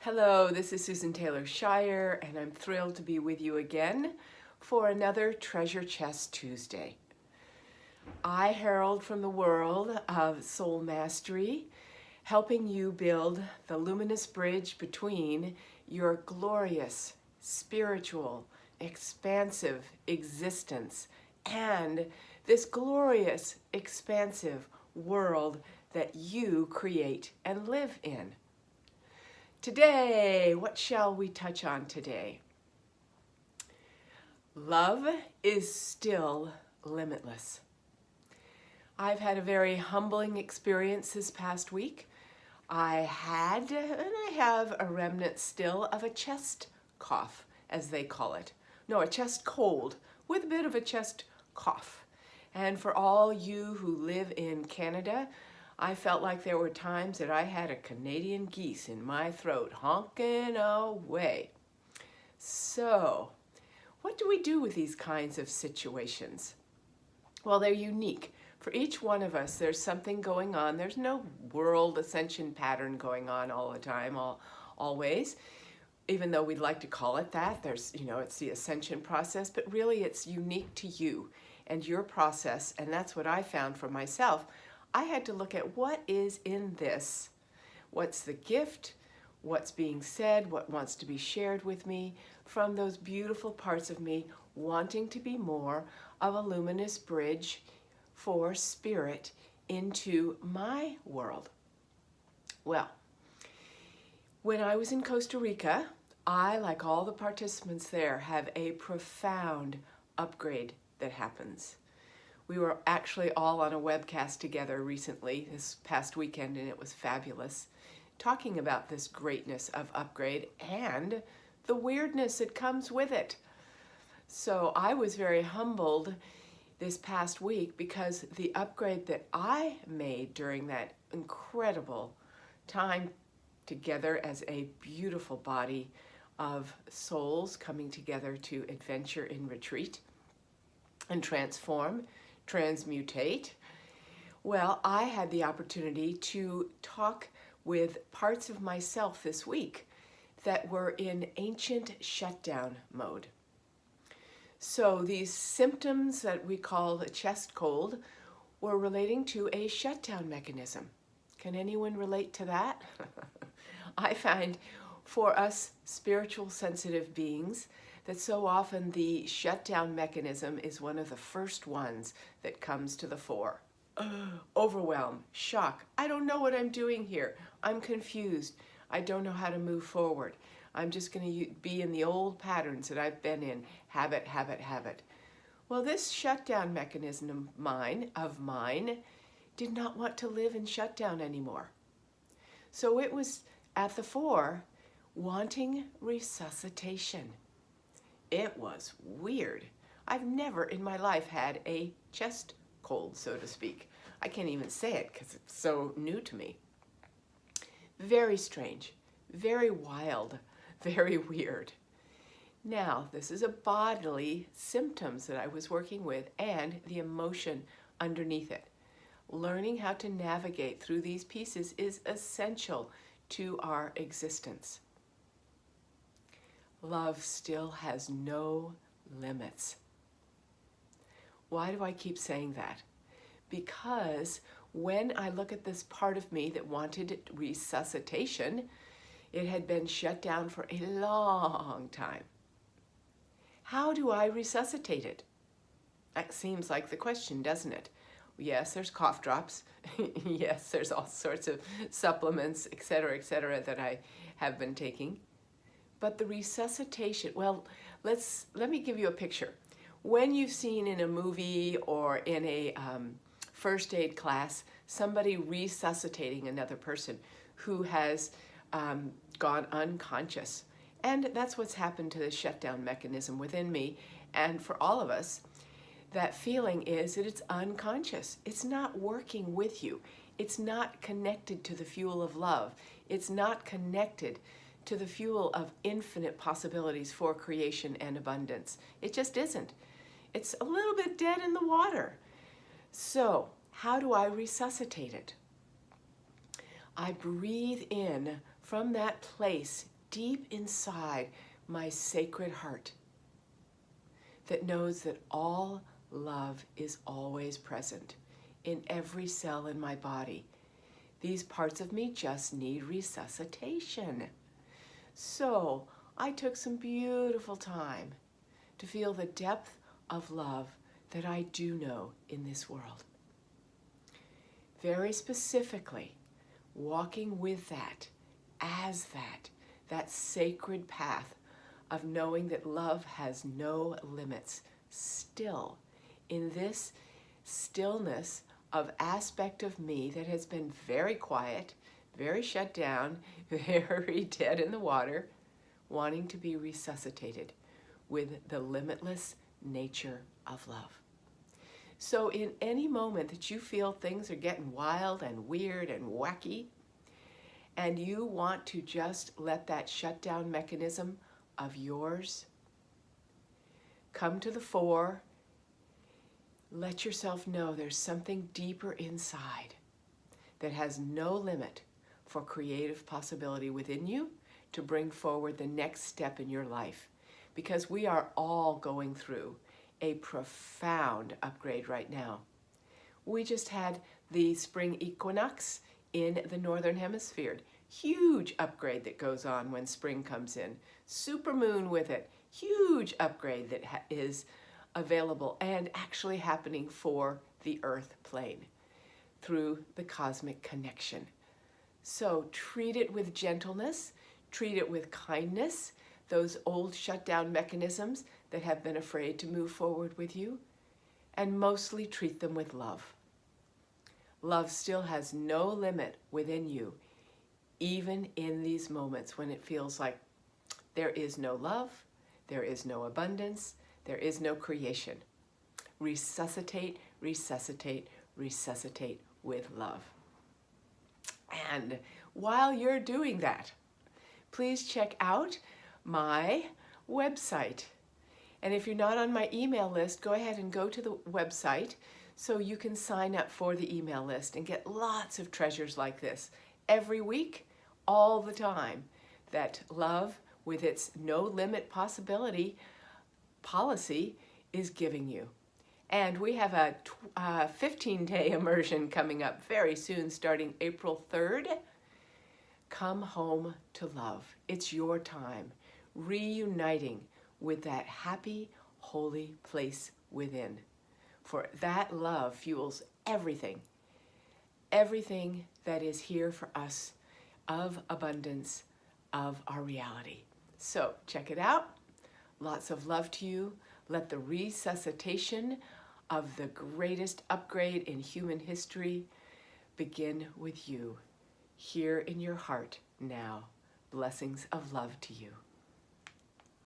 Hello, this is Susan Taylor Shire, and I'm thrilled to be with you again for another Treasure Chest Tuesday. I herald from the world of soul mastery, helping you build the luminous bridge between your glorious, spiritual, expansive existence and this glorious, expansive world that you create and live in. Today, what shall we touch on today? Love is still limitless. I've had a very humbling experience this past week. I had, and I have a remnant still of a chest cough, as they call it. No, a chest cold with a bit of a chest cough. And for all you who live in Canada, I felt like there were times that I had a Canadian geese in my throat honking away. So, what do we do with these kinds of situations? Well, they're unique. For each one of us, there's something going on. There's no world ascension pattern going on all the time, always. Even though we'd like to call it that, it's the ascension process, but really it's unique to you and your process, and that's what I found for myself. I had to look at what is in this. What's the gift? What's being said? What wants to be shared with me from those beautiful parts of me wanting to be more of a luminous bridge for spirit into my world? Well, when I was in Costa Rica, I, like all the participants there, have a profound upgrade that happens. We were actually all on a webcast together recently, this past weekend, and it was fabulous, talking about this greatness of upgrade and the weirdness that comes with it. So I was very humbled this past week because the upgrade that I made during that incredible time together as a beautiful body of souls coming together to adventure in retreat and transform, transmutate. Well, I had the opportunity to talk with parts of myself this week that were in ancient shutdown mode. So these symptoms that we call the chest cold were relating to a shutdown mechanism. Can anyone relate to that? I find for us spiritual sensitive beings that so often the shutdown mechanism is one of the first ones that comes to the fore. Overwhelm, shock. I don't know what I'm doing here. I'm confused. I don't know how to move forward. I'm just going to be in the old patterns that I've been in. Habit, habit, habit. Well, this shutdown mechanism of mine did not want to live in shutdown anymore. So it was at the fore wanting resuscitation. It was weird. I've never in my life had a chest cold, so to speak. I can't even say it because it's so new to me. Very strange, very wild, very weird. Now, this is a bodily symptoms that I was working with and the emotion underneath it. Learning how to navigate through these pieces is essential to our existence. Love still has no limits. Why do I keep saying that? Because when I look at this part of me that wanted resuscitation, it had been shut down for a long time. How do I resuscitate it? That seems like the question, doesn't it? Yes, there's cough drops. Yes, there's all sorts of supplements, etc., that I have been taking. But the resuscitation, well, let me give you a picture. When you've seen in a movie or in a first aid class somebody resuscitating another person who has gone unconscious, and that's what's happened to the shutdown mechanism within me and for all of us, that feeling is that it's unconscious. It's not working with you. It's not connected to the fuel of love. It's not connected to the fuel of infinite possibilities for creation and abundance. It just isn't. It's a little bit dead in the water. So, how do I resuscitate it? I breathe in from that place deep inside my sacred heart that knows that all love is always present in every cell in my body. These parts of me just need resuscitation. So I took some beautiful time to feel the depth of love that I do know in this world. Very specifically, walking with that, as that sacred path of knowing that love has no limits, still in this stillness of aspect of me that has been very quiet, very shut down, very dead in the water, wanting to be resuscitated with the limitless nature of love. So in any moment that you feel things are getting wild and weird and wacky, and you want to just let that shutdown mechanism of yours come to the fore, let yourself know there's something deeper inside that has no limit for creative possibility within you to bring forward the next step in your life. Because we are all going through a profound upgrade right now. We just had the spring equinox in the Northern Hemisphere. Huge upgrade that goes on when spring comes in. Supermoon with it. Huge upgrade that is available and actually happening for the Earth plane through the cosmic connection. So treat it with gentleness, treat it with kindness, those old shutdown mechanisms that have been afraid to move forward with you, and mostly treat them with love. Love still has no limit within you, even in these moments when it feels like there is no love, there is no abundance, there is no creation. Resuscitate, resuscitate, resuscitate with love. And while you're doing that, please check out my website. And if you're not on my email list, go ahead and go to the website so you can sign up for the email list and get lots of treasures like this every week, all the time, that love with its no limit possibility policy is giving you. And we have a 15-day immersion coming up very soon, starting April 3rd. Come home to love. It's your time, reuniting with that happy, holy place within. For that love fuels everything that is here for us of abundance, of our reality. So check it out. Lots of love to you. Let the resuscitation of the greatest upgrade in human history begin with you, here in your heart now. Blessings of love to you.